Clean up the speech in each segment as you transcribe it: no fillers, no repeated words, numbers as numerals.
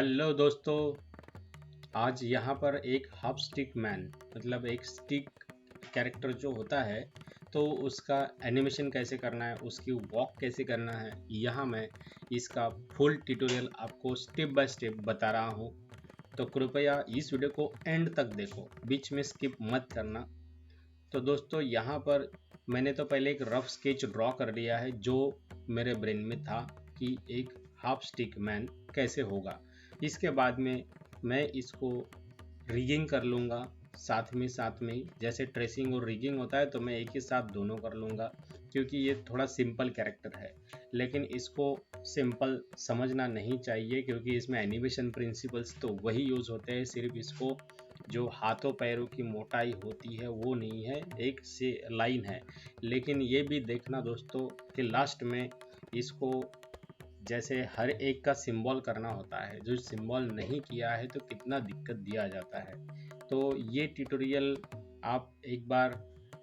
Hello दोस्तों। आज यहाँ पर एक हाफ स्टिक मैन मतलब एक स्टिक कैरेक्टर जो होता है तो उसका एनिमेशन कैसे करना है, उसकी वॉक कैसे करना है, यहाँ मैं इसका फुल ट्यूटोरियल आपको स्टेप बाय स्टेप बता रहा हूँ। तो कृपया इस वीडियो को एंड तक देखो, बीच में स्किप मत करना। तो दोस्तों यहाँ पर मैंने तो पहले एक रफ स्केच ड्रॉ कर लिया है जो मेरे ब्रेन में था कि एक हाफ स्टिक मैन कैसे होगा। इसके बाद में मैं इसको रिगिंग कर लूँगा साथ में जैसे ट्रेसिंग और रिगिंग होता है तो मैं एक ही साथ दोनों कर लूँगा, क्योंकि ये थोड़ा सिंपल कैरेक्टर है। लेकिन इसको सिंपल समझना नहीं चाहिए क्योंकि इसमें एनिमेशन प्रिंसिपल्स तो वही यूज़ होते हैं, सिर्फ इसको जो हाथों पैरों की मोटाई होती है वो नहीं है, एक से लाइन है। लेकिन ये भी देखना दोस्तों कि लास्ट में इसको जैसे हर एक का सिंबल करना होता है, जो सिंबल नहीं किया है तो कितना दिक्कत दिया जाता है। तो ये ट्यूटोरियल आप एक बार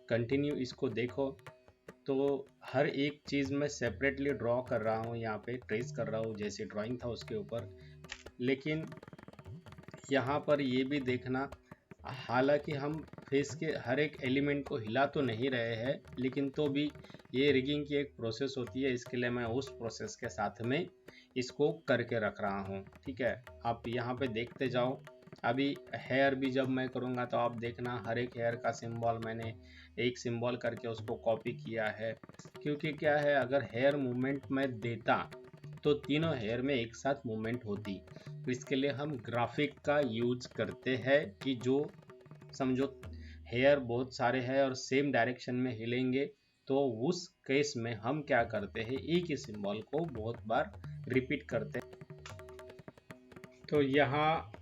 कंटिन्यू इसको देखो। तो हर एक चीज़ मैं सेपरेटली ड्रॉ कर रहा हूँ, यहाँ पे ट्रेस कर रहा हूँ जैसे ड्राइंग था उसके ऊपर। लेकिन यहाँ पर ये भी देखना, हालांकि हम फेस के हर एक एलिमेंट को हिला तो नहीं रहे हैं, लेकिन तो भी ये रिगिंग की एक प्रोसेस होती है, इसके लिए मैं उस प्रोसेस के साथ में इसको करके रख रहा हूँ। ठीक है, आप यहाँ पे देखते जाओ। अभी हेयर भी जब मैं करूँगा तो आप देखना हर एक हेयर का सिंबल मैंने एक सिंबल करके उसको कॉपी किया है, क्योंकि क्या है, अगर हेयर मूवमेंट मैं देता तो तीनों हेयर में एक साथ मूवमेंट होती। इसके लिए हम ग्राफिक का यूज करते हैं कि जो समझो हेयर बहुत सारे हैं और सेम डायरेक्शन में हिलेंगे, तो उस केस में हम क्या करते हैं, एक ही सिंबल को बहुत बार रिपीट करते हैं। तो यहाँ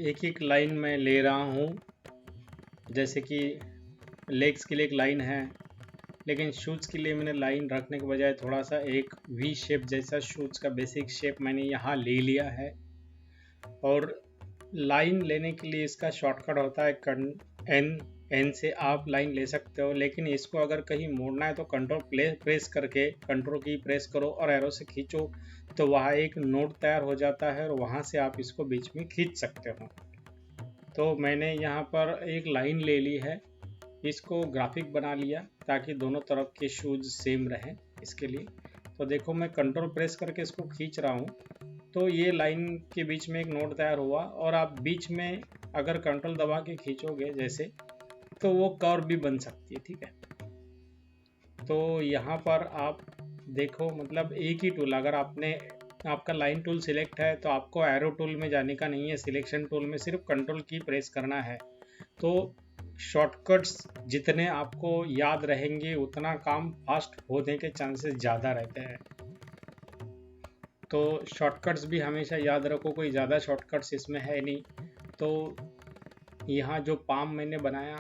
एक एक लाइन में ले रहा हूँ, जैसे कि लेग्स के लिए एक लाइन है, लेकिन शूज़ के लिए मैंने लाइन रखने के बजाय थोड़ा सा एक वी शेप जैसा शूज़ का बेसिक शेप मैंने यहाँ ले लिया है। और लाइन लेने के लिए इसका शॉर्टकट होता है एन से आप लाइन ले सकते हो, लेकिन इसको अगर कहीं मोड़ना है तो कंट्रोल प्रेस करके कंट्रोल की प्रेस करो और एरो से खींचो तो वहाँ एक नोड तैयार हो जाता है और वहाँ से आप इसको बीच में खींच सकते हो। तो मैंने यहाँ पर एक लाइन ले ली है, इसको ग्राफिक बना लिया ताकि दोनों तरफ के शूज़ सेम रहें इसके लिए। तो देखो मैं कंट्रोल प्रेस करके इसको खींच रहा हूँ तो ये लाइन के बीच में एक नोड तैयार हुआ, और आप बीच में अगर कंट्रोल दबा के खींचोगे जैसे तो वो कर्व भी बन सकती है। ठीक है, तो यहाँ पर आप देखो मतलब एक ही टूल, अगर आपका लाइन टूल सिलेक्ट है तो आपको एरो टूल में जाने का नहीं है, सिलेक्शन टूल में सिर्फ कंट्रोल की प्रेस करना है। तो शॉर्टकट्स जितने आपको याद रहेंगे उतना काम फास्ट होने के चांसेस ज़्यादा रहते हैं। तो शॉर्टकट्स भी हमेशा याद रखो, कोई ज़्यादा शॉर्टकट्स इसमें है नहीं। तो यहाँ जो पाम मैंने बनाया,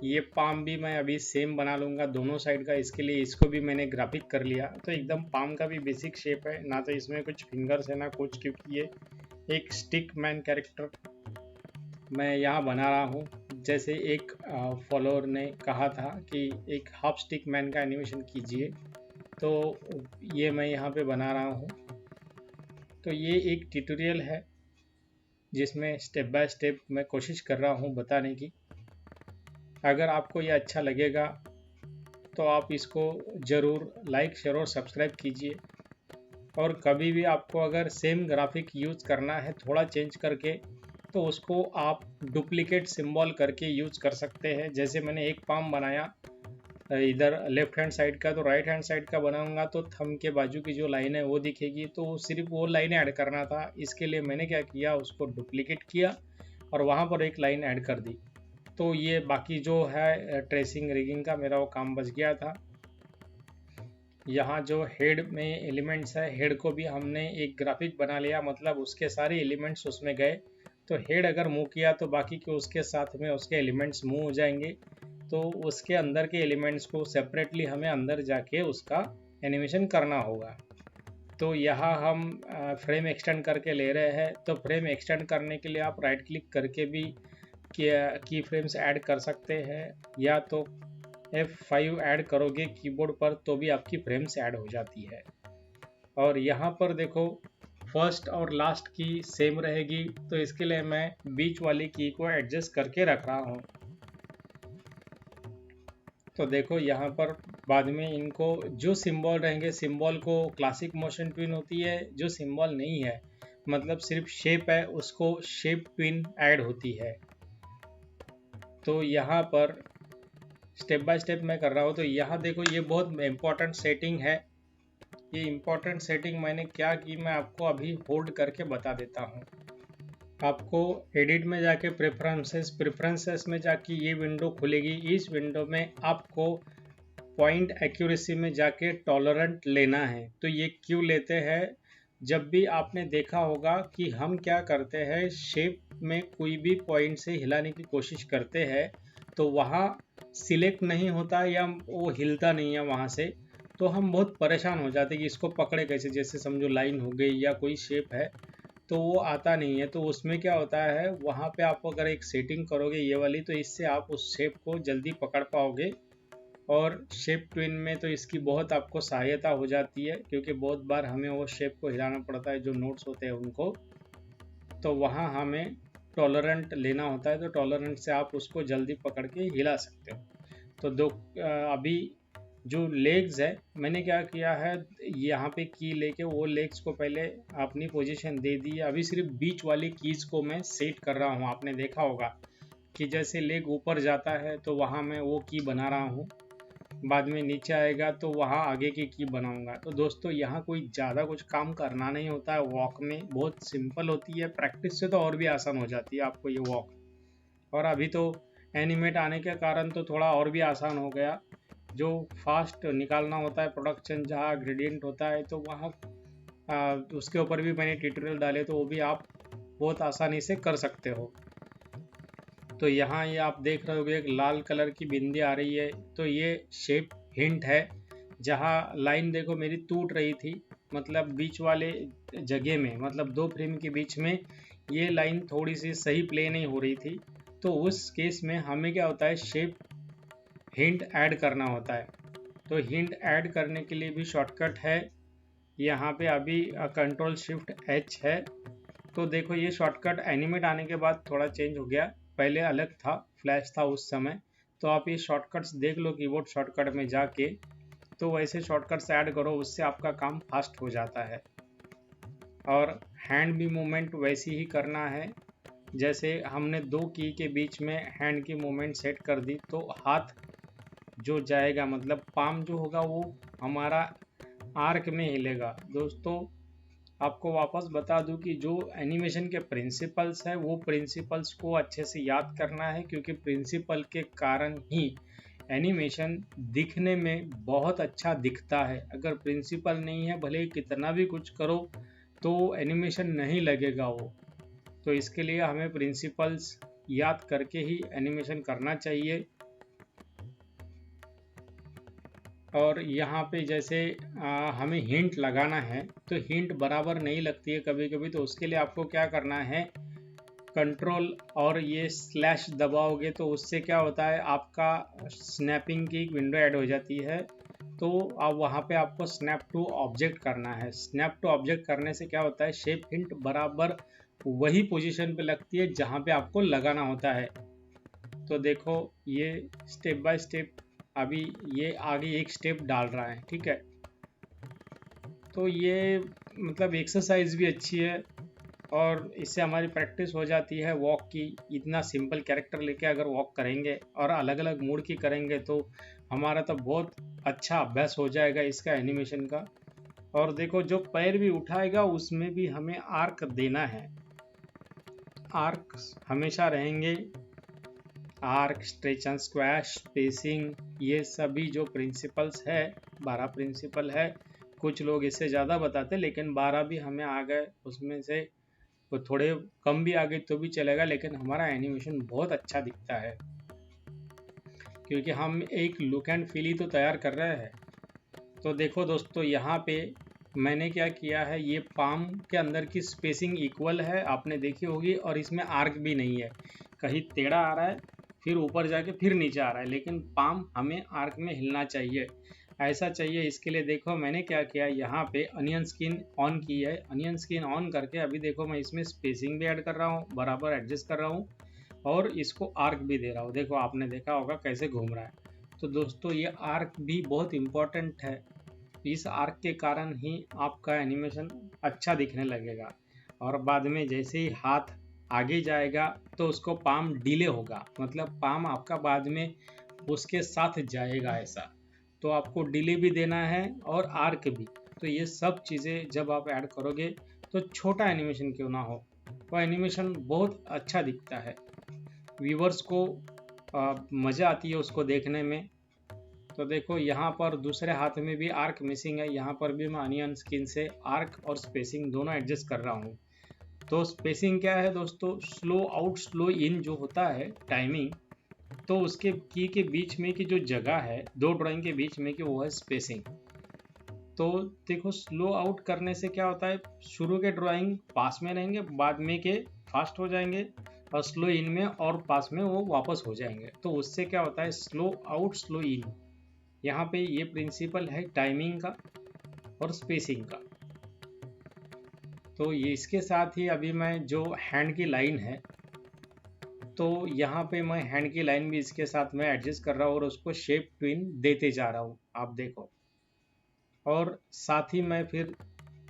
ये पाम भी मैं अभी सेम बना लूँगा दोनों साइड का, इसके लिए इसको भी मैंने ग्राफिक कर लिया। तो एकदम पाम का भी बेसिक शेप है ना, तो इसमें कुछ फिंगर्स है ना कुछ, क्योंकि ये एक स्टिक मैन कैरेक्टर मैं यहाँ बना रहा हूँ। जैसे एक फॉलोअर ने कहा था कि एक हाफ स्टिक मैन का एनिमेशन कीजिए, तो ये मैं यहाँ पे बना रहा हूँ। तो ये एक ट्यूटोरियल है जिसमें स्टेप बाय स्टेप मैं कोशिश कर रहा हूँ बताने की। अगर आपको ये अच्छा लगेगा तो आप इसको ज़रूर लाइक शेयर और सब्सक्राइब कीजिए। और कभी भी आपको अगर सेम ग्राफिक यूज़ करना है थोड़ा चेंज करके, तो उसको आप डुप्लीकेट सिंबल करके यूज़ कर सकते हैं। जैसे मैंने एक पाम बनाया इधर लेफ्ट हैंड साइड का, तो राइट हैंड साइड का बनाऊंगा तो थंब के बाजू की जो लाइन है वो दिखेगी, तो सिर्फ वो लाइन ऐड करना था। इसके लिए मैंने क्या किया, उसको डुप्लीकेट किया और वहाँ पर एक लाइन ऐड कर दी। तो ये बाकी जो है ट्रेसिंग रिगिंग का मेरा वो काम बच गया था। यहाँ जो हेड में एलिमेंट्स है, हेड को भी हमने एक ग्राफिक बना लिया, मतलब उसके सारे एलिमेंट्स उसमें गए। तो हेड अगर मूव किया तो बाकी के उसके साथ में उसके एलिमेंट्स मूव हो जाएंगे। तो उसके अंदर के एलिमेंट्स को सेपरेटली हमें अंदर जाके उसका एनिमेशन करना होगा। तो यहाँ हम फ्रेम एक्सटेंड करके ले रहे हैं। तो फ्रेम एक्सटेंड करने के लिए आप राइट क्लिक करके भी की फ्रेम्स ऐड कर सकते हैं, या तो F5 ऐड करोगे कीबोर्ड पर तो भी आपकी फ्रेम्स ऐड हो जाती है। और यहाँ पर देखो फर्स्ट और लास्ट की सेम रहेगी, तो इसके लिए मैं बीच वाली की को एडजस्ट करके रख रहा हूँ। तो देखो यहाँ पर बाद में इनको जो सिंबल रहेंगे, सिंबल को क्लासिक मोशन ट्विन होती है, जो सिंबल नहीं है मतलब सिर्फ शेप है उसको शेप ट्विन ऐड होती है। तो यहाँ पर स्टेप बाय स्टेप मैं कर रहा हूँ। तो यहाँ देखो ये बहुत इम्पोर्टेंट सेटिंग है। ये इम्पोर्टेंट सेटिंग मैंने क्या की मैं आपको अभी होल्ड करके बता देता हूँ। आपको एडिट में जाके प्रेफरेंसेस में जाके ये विंडो खुलेगी। इस विंडो में आपको पॉइंट एक्यूरेसी में जाके टॉलरेंट लेना है। तो ये क्यों लेते हैं? जब भी आपने देखा होगा कि हम क्या करते हैं, शेप में कोई भी पॉइंट से हिलाने की कोशिश करते हैं तो वहाँ सिलेक्ट नहीं होता या वो हिलता नहीं है वहाँ से, तो हम बहुत परेशान हो जाते हैं कि इसको पकड़े कैसे। जैसे समझो लाइन हो गई या कोई शेप है तो वो आता नहीं है। तो उसमें क्या होता है, वहाँ पे आप अगर एक सेटिंग करोगे ये वाली, तो इससे आप उस शेप को जल्दी पकड़ पाओगे। और शेप ट्विन में तो इसकी बहुत आपको सहायता हो जाती है, क्योंकि बहुत बार हमें वो शेप को हिलाना पड़ता है जो नोट्स होते हैं उनको, तो वहाँ हमें टॉलरेंट लेना होता है। तो टॉलरेंट से आप उसको जल्दी पकड़ के हिला सकते हो। तो अभी जो लेग्स है मैंने क्या किया है, यहाँ पे की लेके वो लेग्स को पहले अपनी पोजीशन दे दी है। अभी सिर्फ बीच वाली कीज को मैं सेट कर रहा हूँ। आपने देखा होगा कि जैसे लेग ऊपर जाता है तो वहाँ मैं वो की बना रहा हूँ, बाद में नीचे आएगा तो वहाँ आगे की बनाऊंगा। तो दोस्तों यहाँ कोई ज़्यादा कुछ काम करना नहीं होता है। वॉक में बहुत सिंपल होती है, प्रैक्टिस से तो और भी आसान हो जाती है आपको ये वॉक। और अभी तो एनिमेट आने के कारण तो थोड़ा और भी आसान हो गया। जो फास्ट निकालना होता है प्रोडक्शन, जहाँ ग्रेडियंट होता है, तो वहाँ उसके ऊपर भी मैंने ट्यूटोरियल डाले, तो वो भी आप बहुत आसानी से कर सकते हो। तो यहाँ ये आप देख रहे होगे एक लाल कलर की बिंदी आ रही है, तो ये शेप हिंट है। जहाँ लाइन देखो मेरी टूट रही थी, मतलब बीच वाले जगह में, मतलब दो फ्रेम के बीच में ये लाइन थोड़ी सी सही प्ले नहीं हो रही थी, तो उस केस में हमें क्या होता है, शेप हिंट ऐड करना होता है। तो हिंट ऐड करने के लिए भी शॉर्टकट है यहाँ पे, अभी कंट्रोल शिफ्ट एच है। तो देखो ये शॉर्टकट एनिमेट आने के बाद थोड़ा चेंज हो गया, पहले अलग था, फ्लैश था उस समय। तो आप ये शॉर्टकट्स देख लो कीबोर्ड शॉर्टकट में जाके, तो वैसे शॉर्टकट्स ऐड करो, उससे आपका काम फास्ट हो जाता है। और हैंड भी मूवमेंट वैसी ही करना है, जैसे हमने दो की के बीच में हैंड की मूवमेंट सेट कर दी, तो हाथ जो जाएगा मतलब पाम जो होगा वो हमारा आर्क में हिलेगा। दोस्तों आपको वापस बता दूं कि जो एनिमेशन के प्रिंसिपल्स है वो प्रिंसिपल्स को अच्छे से याद करना है, क्योंकि प्रिंसिपल के कारण ही एनिमेशन दिखने में बहुत अच्छा दिखता है। अगर प्रिंसिपल नहीं है, भले कितना भी कुछ करो तो एनिमेशन नहीं लगेगा वो। तो इसके लिए हमें प्रिंसिपल्स याद करके ही एनिमेशन करना चाहिए। और यहाँ पे जैसे हमें हिंट लगाना है, तो हिंट बराबर नहीं लगती है कभी कभी, तो उसके लिए आपको क्या करना है, कंट्रोल और ये स्लैश दबाओगे तो उससे क्या होता है, आपका स्नैपिंग की विंडो ऐड हो जाती है। तो अब वहाँ पे आपको स्नैप टू ऑब्जेक्ट करना है। स्नैप टू ऑब्जेक्ट करने से क्या होता है, शेप हिंट बराबर वही पोजीशन पे लगती है जहाँ पे आपको लगाना होता है। तो देखो ये स्टेप बाय स्टेप अभी ये आगे एक स्टेप डाल रहा है, ठीक है। तो ये मतलब एक्सरसाइज भी अच्छी है और इससे हमारी प्रैक्टिस हो जाती है वॉक की। इतना सिंपल कैरेक्टर लेके अगर वॉक करेंगे और अलग अलग मूड की करेंगे तो हमारा तो बहुत अच्छा अभ्यास हो जाएगा इसका एनिमेशन का। और देखो जो पैर भी उठाएगा उसमें भी हमें आर्क देना है। आर्क हमेशा रहेंगे, arc, stretch and squash, spacing, ये सभी जो प्रिंसिपल्स है, 12 प्रिंसिपल है। कुछ लोग इससे ज़्यादा बताते लेकिन 12 भी हमें आ गए, उसमें से वो थोड़े कम भी आ गए तो भी चलेगा, लेकिन हमारा एनिमेशन बहुत अच्छा दिखता है क्योंकि हम एक लुक एंड फील ही तो तैयार कर रहे हैं। तो देखो दोस्तों यहाँ पे मैंने क्या किया है, ये पाम के अंदर की स्पेसिंग इक्वल है, आपने देखी होगी, और इसमें आर्क भी नहीं है, कहीं टेढ़ा आ रहा है फिर ऊपर जाके फिर नीचे आ रहा है, लेकिन पाम हमें आर्क में हिलना चाहिए। ऐसा चाहिए। इसके लिए देखो मैंने क्या किया, यहाँ पे अनियन स्किन ऑन की है। अनियन स्किन ऑन करके अभी देखो मैं इसमें स्पेसिंग भी ऐड कर रहा हूँ, बराबर एडजस्ट कर रहा हूँ, और इसको आर्क भी दे रहा हूँ। देखो आपने देखा होगा कैसे घूम रहा है। तो दोस्तों ये आर्क भी बहुत इम्पोर्टेंट है। इस आर्क के कारण ही आपका एनिमेशन अच्छा दिखने लगेगा, और बाद में जैसे ही हाथ आगे जाएगा तो उसको पाम डिले होगा, मतलब पाम आपका बाद में उसके साथ जाएगा ऐसा। तो आपको डिले भी देना है और आर्क भी। तो ये सब चीज़ें जब आप ऐड करोगे तो छोटा एनिमेशन क्यों ना हो, वो एनिमेशन बहुत अच्छा दिखता है। व्यूवर्स को मज़ा आती है उसको देखने में। तो देखो यहाँ पर दूसरे हाथ में भी आर्क मिसिंग है, यहाँ पर भी मैं अनियन स्किन से आर्क और स्पेसिंग दोनों एडजस्ट कर रहा हूँ। तो स्पेसिंग क्या है दोस्तों, स्लो आउट स्लो इन जो होता है टाइमिंग, तो उसके की के बीच में की जो जगह है दो ड्राइंग के बीच में की, वो है स्पेसिंग। तो देखो स्लो आउट करने से क्या होता है, शुरू के ड्राइंग पास में रहेंगे, बाद में के फास्ट हो जाएंगे, और स्लो इन में और पास में वो वापस हो जाएंगे। तो उससे क्या होता है, स्लो आउट स्लो इन। यहाँ पे ये प्रिंसिपल है टाइमिंग का और स्पेसिंग का। तो ये इसके साथ ही अभी मैं जो हैंड की लाइन है, तो यहाँ पे मैं हैंड की लाइन भी इसके साथ में एडजस्ट कर रहा हूँ और उसको शेप ट्विन देते जा रहा हूँ, आप देखो। और साथ ही मैं फिर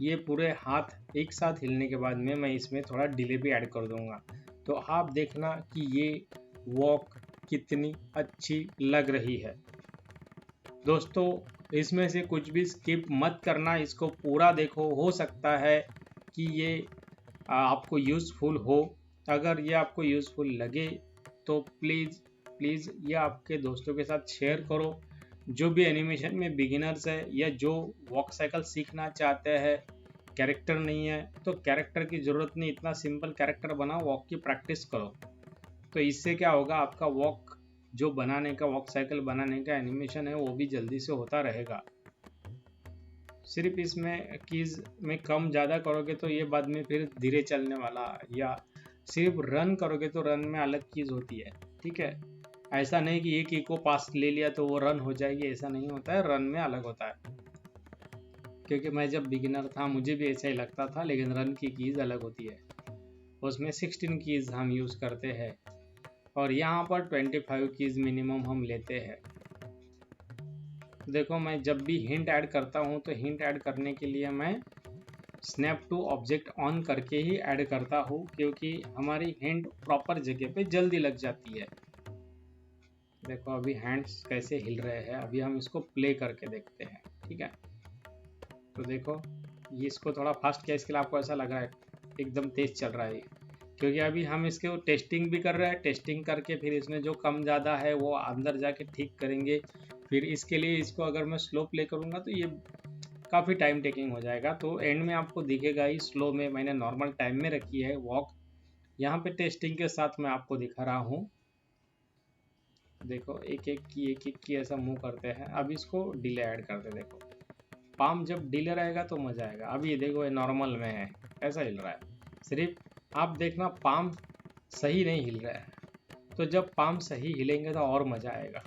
ये पूरे हाथ एक साथ हिलने के बाद में मैं इसमें थोड़ा डिले भी ऐड कर दूंगा। तो आप देखना कि ये वॉक कितनी अच्छी लग रही है। दोस्तों इसमें से कुछ भी स्किप मत करना, इसको पूरा देखो। हो सकता है कि ये आपको यूज़फुल हो। अगर ये आपको यूज़फुल लगे तो प्लीज़ ये आपके दोस्तों के साथ शेयर करो। जो भी एनिमेशन में बिगिनर्स है या जो वॉक साइकिल सीखना चाहते हैं, कैरेक्टर नहीं है तो कैरेक्टर की ज़रूरत नहीं, इतना सिंपल कैरेक्टर बनाओ, वॉक की प्रैक्टिस करो। तो इससे क्या होगा, आपका वॉक जो बनाने का, वॉक साइकिल बनाने का एनिमेशन है, वो भी जल्दी से होता रहेगा। सिर्फ इसमें कीज़ में कम ज़्यादा करोगे तो ये बाद में फिर धीरे चलने वाला, या सिर्फ रन करोगे तो रन में अलग कीज़ होती है, ठीक है। ऐसा नहीं कि एक की को पास ले लिया तो वो रन हो जाएगी, ऐसा नहीं होता है, रन में अलग होता है। क्योंकि मैं जब बिगिनर था मुझे भी ऐसा ही लगता था, लेकिन रन की कीज़ अलग होती है, उसमें 16 कीज़ हम यूज़ करते हैं, और यहाँ पर 25 कीज़ मिनिमम हम लेते हैं। देखो मैं जब भी हिंट ऐड करता हूँ तो हिंट ऐड करने के लिए मैं स्नैप टू ऑब्जेक्ट ऑन करके ही ऐड करता हूँ, क्योंकि हमारी हिंट प्रॉपर जगह पे जल्दी लग जाती है। देखो अभी हैंड्स कैसे हिल रहे हैं, अभी हम इसको प्ले करके देखते हैं, ठीक है। तो देखो ये इसको थोड़ा फास्ट किया, इसके लिए आपको ऐसा लग रहा है एकदम तेज़ चल रहा है, क्योंकि अभी हम इसके टेस्टिंग भी कर रहे हैं। टेस्टिंग करके फिर इसमें जो कम ज़्यादा है वो अंदर जाके ठीक करेंगे। फिर इसके लिए इसको अगर मैं स्लो प्ले करूँगा तो ये काफ़ी टाइम टेकिंग हो जाएगा। तो एंड में आपको दिखेगा ही स्लो में, मैंने नॉर्मल टाइम में रखी है वॉक। यहाँ पे टेस्टिंग के साथ मैं आपको दिखा रहा हूँ। देखो एक एक की ऐसा मूव करते हैं। अब इसको डिले ऐड करते, देखो पाम जब डिले रहेगा तो मज़ा आएगा। अब ये देखो ये नॉर्मल में है, ऐसा हिल रहा है। सिर्फ आप देखना पाम सही नहीं हिल रहा है, तो जब पाम सही हिलेंगे तो और मज़ा आएगा।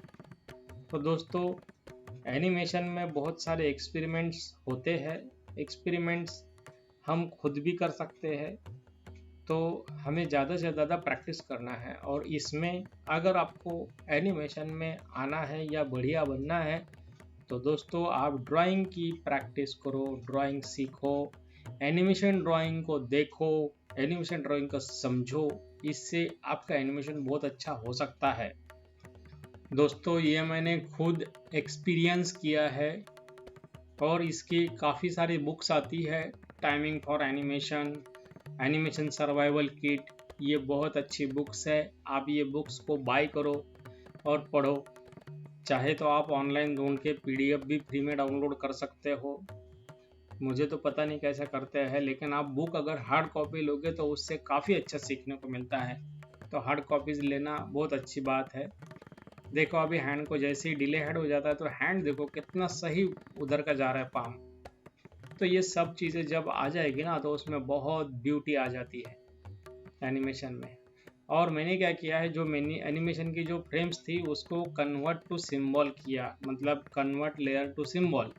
तो दोस्तों एनिमेशन में बहुत सारे एक्सपेरिमेंट्स होते हैं। एक्सपेरिमेंट्स हम खुद भी कर सकते हैं, तो हमें ज़्यादा से ज़्यादा प्रैक्टिस करना है। और इसमें अगर आपको एनिमेशन में आना है या बढ़िया बनना है तो दोस्तों आप ड्राइंग की प्रैक्टिस करो, ड्राइंग सीखो, एनिमेशन ड्राइंग को देखो, एनिमेशन ड्राइंग को समझो। इससे आपका एनिमेशन बहुत अच्छा हो सकता है। दोस्तों ये मैंने खुद एक्सपीरियंस किया है, और इसकी काफ़ी सारी बुक्स आती है, timing for animation, animation survival kit, ये बहुत अच्छी बुक्स है। आप ये बुक्स को बाय करो और पढ़ो। चाहे तो आप ऑनलाइन ढूंढ के PDF भी फ्री में डाउनलोड कर सकते हो। मुझे तो पता नहीं कैसे करते हैं, लेकिन आप बुक अगर हार्ड कॉपी लोगे तो उससे काफ़ी अच्छा सीखने को मिलता है। तो हार्ड कॉपीज़ लेना बहुत अच्छी बात है। देखो अभी हैंड को जैसे ही डिले हेड हो जाता है तो हैंड देखो कितना सही उधर का जा रहा है पाम। तो ये सब चीज़ें जब आ जाएगी ना तो उसमें बहुत ब्यूटी आ जाती है एनिमेशन में। और मैंने क्या किया है, जो मैंने एनिमेशन की जो फ्रेम्स थी उसको कन्वर्ट टू सिंबल किया, मतलब कन्वर्ट लेयर टू सिंबल।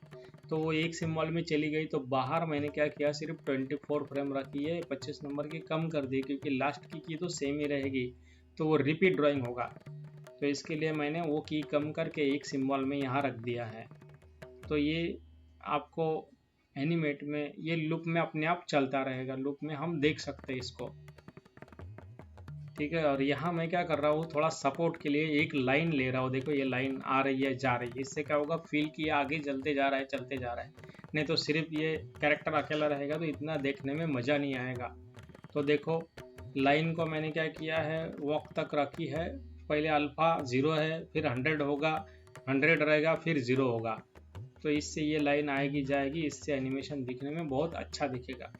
तो वो एक सिंबल में चली गई, तो बाहर मैंने क्या किया, सिर्फ 24 फ्रेम रखी है, 25 नंबर की कम कर दी, क्योंकि लास्ट की तो सेम ही रहेगी, तो वो रिपीट ड्राइंग होगा। तो इसके लिए मैंने वो की कम करके एक सिंबल में यहाँ रख दिया है। तो ये आपको एनिमेट में ये लूप में अपने आप चलता रहेगा, लूप में हम देख सकते हैं इसको, ठीक है। और यहाँ मैं क्या कर रहा हूँ, थोड़ा सपोर्ट के लिए एक लाइन ले रहा हूँ। देखो ये लाइन आ रही है जा रही है, इससे क्या होगा, फील कि आगे चलते जा रहा है चलते जा रहा है। नहीं तो सिर्फ ये कैरेक्टर अकेला रहेगा तो इतना देखने में मज़ा नहीं आएगा। तो देखो लाइन को मैंने क्या किया है, वॉक तक रखी है। पहले अल्फ़ा 0 है, फिर 100 होगा, 100 रहेगा, फिर 0 होगा। तो इससे ये लाइन आएगी जाएगी, इससे एनिमेशन दिखने में बहुत अच्छा दिखेगा।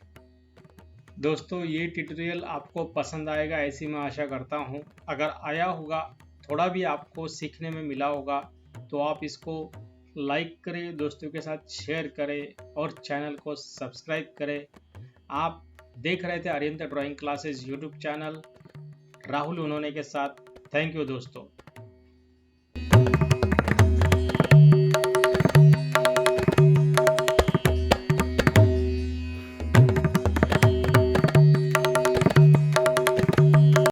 दोस्तों ये ट्यूटोरियल आपको पसंद आएगा ऐसी मैं आशा करता हूँ। अगर आया होगा, थोड़ा भी आपको सीखने में मिला होगा, तो आप इसको लाइक करें, दोस्तों के साथ शेयर करें और चैनल को सब्सक्राइब करें। आप देख रहे थे Aryan drawing classes YouTube channel, Rahul उन्होंने के साथ। थैंक यू दोस्तों।